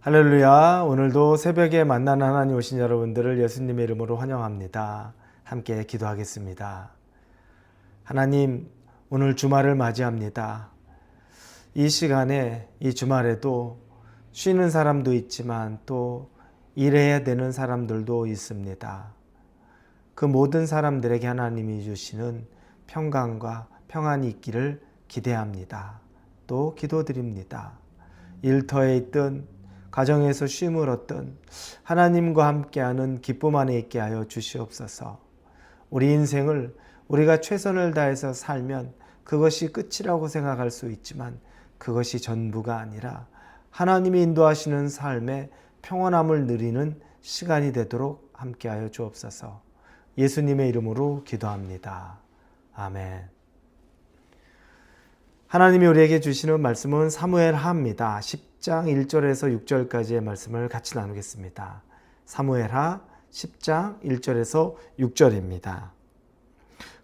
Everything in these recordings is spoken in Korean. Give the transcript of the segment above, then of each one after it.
할렐루야. 오늘도 새벽에 만나는 하나님 오신 여러분들을 예수님의 이름으로 환영합니다. 함께 기도하겠습니다. 하나님, 오늘 주말을 맞이합니다. 이 시간에, 이 주말에도 쉬는 사람도 있지만 또 일해야 되는 사람들도 있습니다. 그 모든 사람들에게 하나님이 주시는 평강과 평안이 있기를 기대합니다. 또 기도드립니다. 일터에 있든 가정에서 쉼을 얻든 하나님과 함께하는 기쁨 안에 있게 하여 주시옵소서. 우리 인생을 우리가 최선을 다해서 살면 그것이 끝이라고 생각할 수 있지만 그것이 전부가 아니라 하나님이 인도하시는 삶의 평온함을 누리는 시간이 되도록 함께하여 주옵소서. 예수님의 이름으로 기도합니다. 아멘. 하나님이 우리에게 주시는 말씀은 사무엘하입니다. 10장 1절에서 6절까지의 말씀을 같이 나누겠습니다. 사무엘하 10장 1절에서 6절입니다.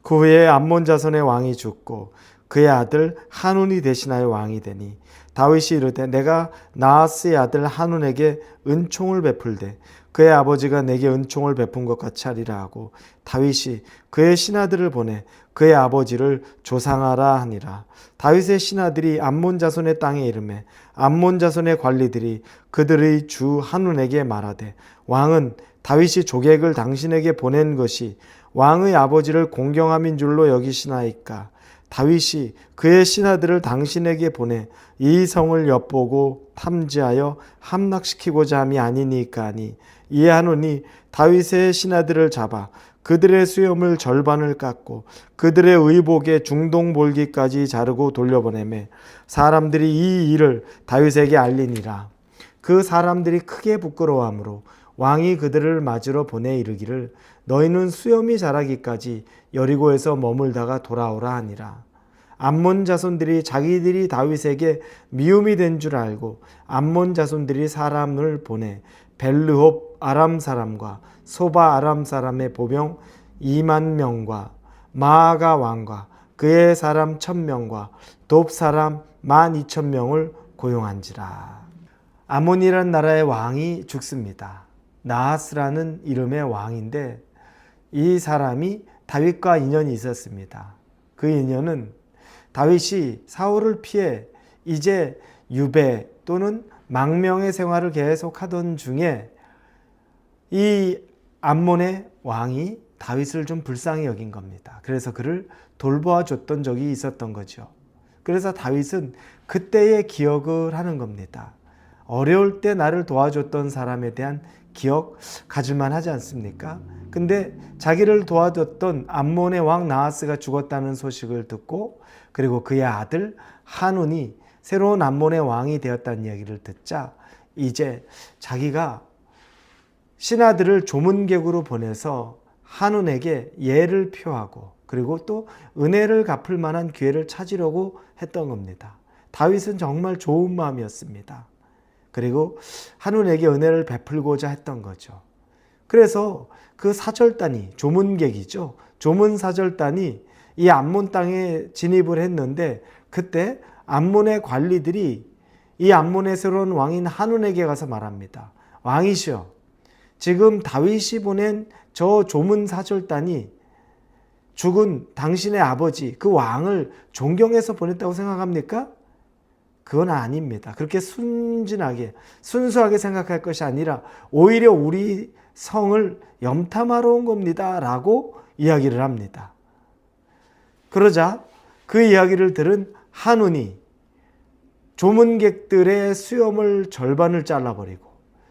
그 후에 암몬 자손의 왕이 죽고 그의 아들 한운이 대신하여 왕이 되니 다윗이 이르되 내가 나하스의 아들 한운에게 은총을 베풀되 그의 아버지가 내게 은총을 베푼 것 같이 하리라 하고 다윗이 그의 신하들을 보내 그의 아버지를 조상하라 하니라. 다윗의 신하들이 암몬 자손의 땅에 이르매 암몬 자손의 관리들이 그들의 주 한운에게 말하되 왕은 다윗이 조객을 당신에게 보낸 것이 왕의 아버지를 공경함인 줄로 여기시나이까. 다윗이 그의 신하들을 당신에게 보내 이 성을 엿보고 탐지하여 함락시키고자 함이 아니니까 하니 이에 한운이 다윗의 신하들을 잡아 그들의 수염을 절반을 깎고 그들의 의복의 중동볼기까지 자르고 돌려보내매 사람들이 이 일을 다윗에게 알리니라. 그 사람들이 크게 부끄러워하므로 왕이 그들을 맞으러 보내 이르기를 너희는 수염이 자라기까지 여리고에서 머물다가 돌아오라 하니라. 암몬 자손들이 자기들이 다윗에게 미움이 된 줄 알고 암몬 자손들이 사람을 보내 벨르홉 아람 사람과 소바 아람 사람의 보병 2만 명과 마아가 왕과 그의 사람 1,000명과 돕 사람 12,000명을 고용한지라. 아몬이란 나라의 왕이 죽습니다. 나하스라는 이름의 왕인데 이 사람이 다윗과 인연이 있었습니다. 그 인연은 다윗이 사울을 피해 이제 유배 또는 망명의 생활을 계속하던 중에 이 암몬의 왕이 다윗을 좀 불쌍히 여긴 겁니다. 그래서 그를 돌보아 줬던 적이 있었던 거죠. 그래서 다윗은 그때의 기억을 하는 겁니다. 어려울 때 나를 도와줬던 사람에 대한 기억 가질만 하지 않습니까? 근데 자기를 도와줬던 암몬의 왕 나하스가 죽었다는 소식을 듣고 그리고 그의 아들 한운이 새로운 암몬의 왕이 되었다는 이야기를 듣자 이제 자기가 신하들을 조문객으로 보내서 한운에게 예를 표하고 그리고 또 은혜를 갚을 만한 기회를 찾으려고 했던 겁니다. 다윗은 정말 좋은 마음이었습니다. 그리고 한운에게 은혜를 베풀고자 했던 거죠. 그래서 그 사절단이 조문객이죠. 조문 사절단이 이 암몬 땅에 진입을 했는데 그때 암몬의 관리들이 이 암몬의 새로운 왕인 한운에게 가서 말합니다. 왕이시여, 지금 다윗이 보낸 저 조문 사절단이 죽은 당신의 아버지 그 왕을 존경해서 보냈다고 생각합니까? 그건 아닙니다. 그렇게 순진하게 순수하게 생각할 것이 아니라 오히려 우리 성을 염탐하러 온 겁니다 라고 이야기를 합니다. 그러자 그 이야기를 들은 한운이 조문객들의 수염을 절반을 잘라버리고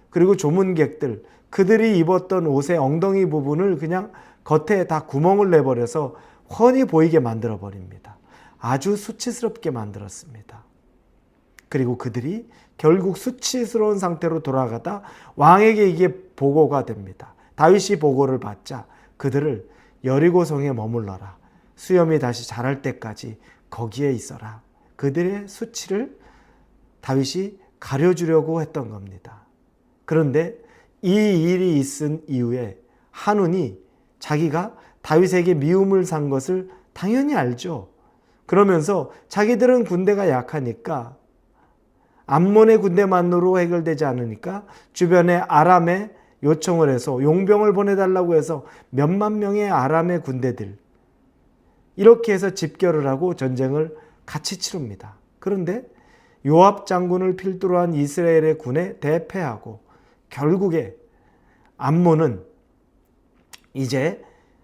그리고 조문객들 그들이 입었던 옷의 엉덩이 부분을 그냥 겉에 다 구멍을 내버려서 훤히 보이게 만들어버립니다. 아주 수치스럽게 만들었습니다. 그리고 그들이 결국 수치스러운 상태로 돌아가다 왕에게 이게 보고가 됩니다. 다윗이 보고를 받자 그들을 여리고성에 머물러라. 수염이 다시 자랄 때까지 거기에 있어라. 그들의 수치를 다윗이 가려주려고 했던 겁니다. 그런데 이 일이 있은 이후에 한운이 자기가 다윗에게 미움을 산 것을 당연히 알죠. 그러면서 자기들은 군대가 약하니까 암몬의 군대만으로 해결되지 않으니까 주변에 아람에 요청을 해서 용병을 보내달라고 해서 몇만 명의 아람의 군대들, 이렇게 해서 집결을 하고 전쟁을 같이 치릅니다. 그런데 요압 장군을 필두로 한 이스라엘의 군에 대패하고 결국에 암몬은 이제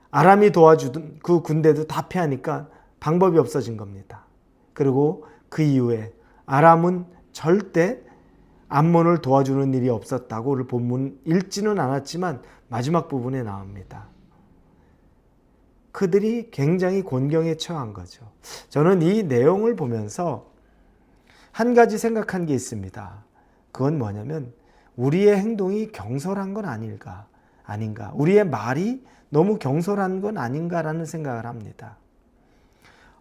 아람이 도와주던 그 군대도 다 패하니까 방법이 없어진 겁니다. 그리고 그 이후에 아람은 절대 암몬을 도와주는 일이 없었다고 본문 읽지는 않았지만 마지막 부분에 나옵니다. 그들이 굉장히 곤경에 처한 거죠. 저는 이 내용을 보면서 한 가지 생각한 게 있습니다. 그건 뭐냐면 우리의 행동이 경솔한 건 아닌가. 우리의 말이 너무 경솔한 건 아닌가라는 생각을 합니다.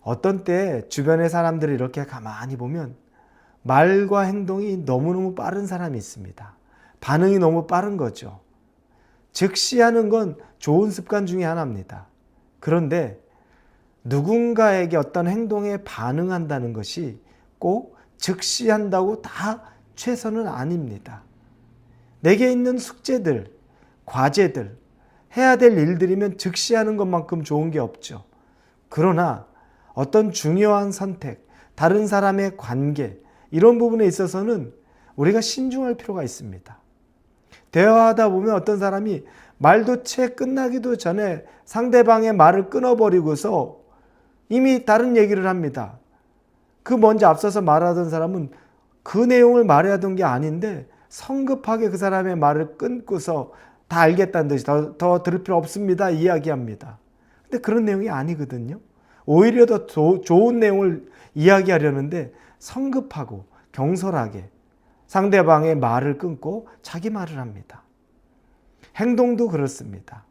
어떤 때 주변의 사람들을 이렇게 가만히 보면 말과 행동이 너무너무 빠른 사람이 있습니다. 반응이 너무 빠른 거죠. 즉시하는 건 좋은 습관 중에 하나입니다. 그런데 누군가에게 어떤 행동에 반응한다는 것이 꼭 즉시한다고 다 최선은 아닙니다. 내게 있는 숙제들, 과제들, 해야 될 일들이면 즉시하는 것만큼 좋은 게 없죠. 그러나 어떤 중요한 선택, 다른 사람의 관계, 이런 부분에 있어서는 우리가 신중할 필요가 있습니다. 대화하다 보면 어떤 사람이 말도 채 끝나기도 전에 상대방의 말을 끊어버리고서 이미 다른 얘기를 합니다. 그 먼저 앞서서 말하던 사람은 그 내용을 말하던 게 아닌데 성급하게 그 사람의 말을 끊고서 다 알겠다는 듯이 더 들을 필요 없습니다 이야기합니다. 근데 그런 내용이 아니거든요. 오히려 더 좋은 내용을 이야기하려는데 성급하고 경솔하게 상대방의 말을 끊고 자기 말을 합니다. 행동도 그렇습니다.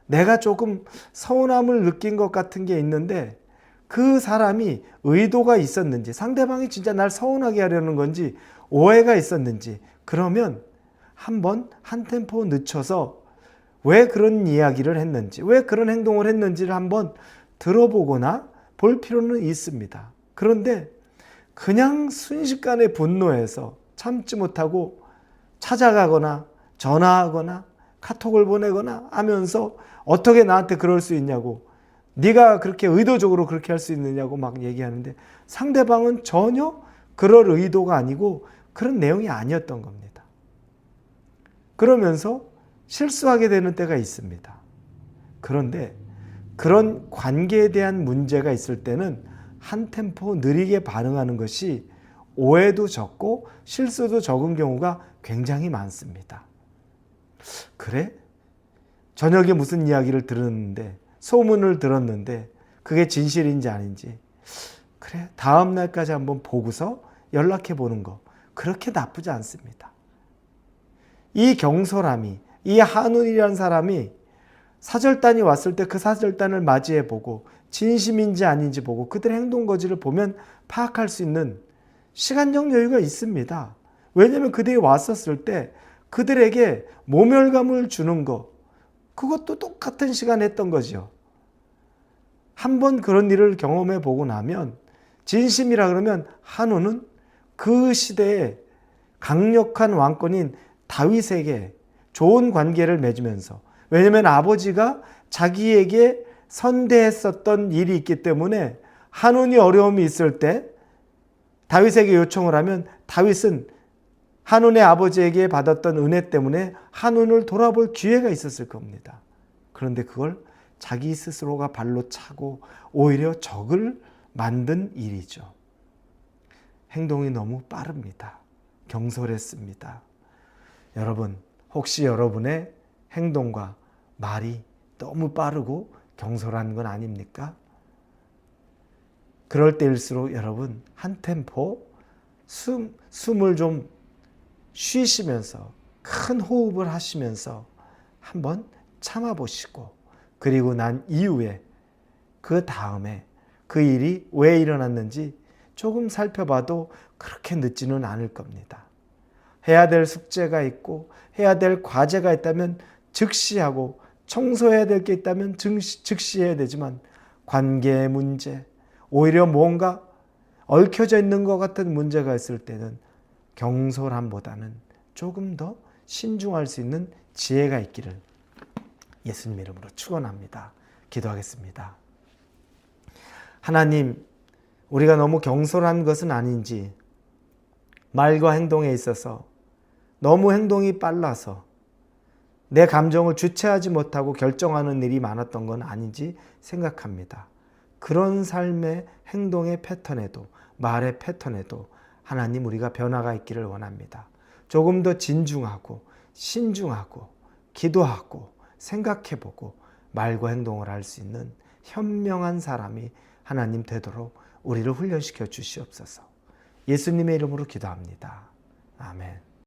내가 조금 서운함을 느낀 것 같은 게 있는데 그 사람이 의도가 있었는지, 상대방이 진짜 날 서운하게 하려는 건지, 오해가 있었는지, 그러면 한번 한 템포 늦춰서 왜 그런 이야기를 했는지, 왜 그런 행동을 했는지를 한번 들어보거나 볼 필요는 있습니다. 그런데 그냥 순식간에 분노해서 참지 못하고 찾아가거나 전화하거나 카톡을 보내거나 하면서 어떻게 나한테 그럴 수 있냐고, 네가 그렇게 의도적으로 그렇게 할 수 있느냐고 막 얘기하는데 상대방은 전혀 그럴 의도가 아니고 그런 내용이 아니었던 겁니다. 그러면서 실수하게 되는 때가 있습니다. 그런데 그런 관계에 대한 문제가 있을 때는 한 템포 느리게 반응하는 것이 오해도 적고 실수도 적은 경우가 굉장히 많습니다. 그래? 저녁에 무슨 이야기를 들었는데, 소문을 들었는데 그게 진실인지 아닌지, 그래 다음 날까지 한번 보고서 연락해 보는 거, 그렇게 나쁘지 않습니다. 이 경솔함이, 이 한운이라는 사람이 사절단이 왔을 때 그 사절단을 맞이해 보고 진심인지 아닌지 보고 그들의 행동 거지를 보면 파악할 수 있는 시간적 여유가 있습니다. 왜냐하면 그들이 왔었을 때 그들에게 모멸감을 주는 거, 그것도 똑같은 시간에 했던 거죠. 한번 그런 일을 경험해 보고 나면, 진심이라 그러면 한우는 그 시대에 강력한 왕권인 다윗에게 좋은 관계를 맺으면서, 왜냐하면 아버지가 자기에게 선대했었던 일이 있기 때문에 한운이 어려움이 있을 때 다윗에게 요청을 하면 다윗은 한운의 아버지에게 받았던 은혜 때문에 한운을 돌아볼 기회가 있었을 겁니다. 그런데 그걸 자기 스스로가 발로 차고 오히려 적을 만든 일이죠. 행동이 너무 빠릅니다. 경솔했습니다. 여러분, 혹시 여러분의 행동과 말이 너무 빠르고 경솔한 건 아닙니까? 그럴 때일수록 여러분 한 템포 숨을 좀 쉬시면서 큰 호흡을 하시면서 한번 참아보시고, 그리고 난 이후에 그 다음에 그 일이 왜 일어났는지 조금 살펴봐도 그렇게 늦지는 않을 겁니다. 해야 될 숙제가 있고 해야 될 과제가 있다면 즉시하고, 청소해야 될 게 있다면 즉시해야 되지만 관계의 문제, 오히려 뭔가 얽혀져 있는 것 같은 문제가 있을 때는 경솔함보다는 조금 더 신중할 수 있는 지혜가 있기를 예수님 이름으로 축원합니다. 기도하겠습니다. 하나님, 우리가 너무 경솔한 것은 아닌지, 말과 행동에 있어서 너무 행동이 빨라서 내 감정을 주체하지 못하고 결정하는 일이 많았던 건 아닌지 생각합니다. 그런 삶의 행동의 패턴에도, 말의 패턴에도 하나님, 우리가 변화가 있기를 원합니다. 조금 더 진중하고 신중하고 기도하고 생각해보고 말과 행동을 할 수 있는 현명한 사람이 하나님 되도록 우리를 훈련시켜 주시옵소서. 예수님의 이름으로 기도합니다. 아멘.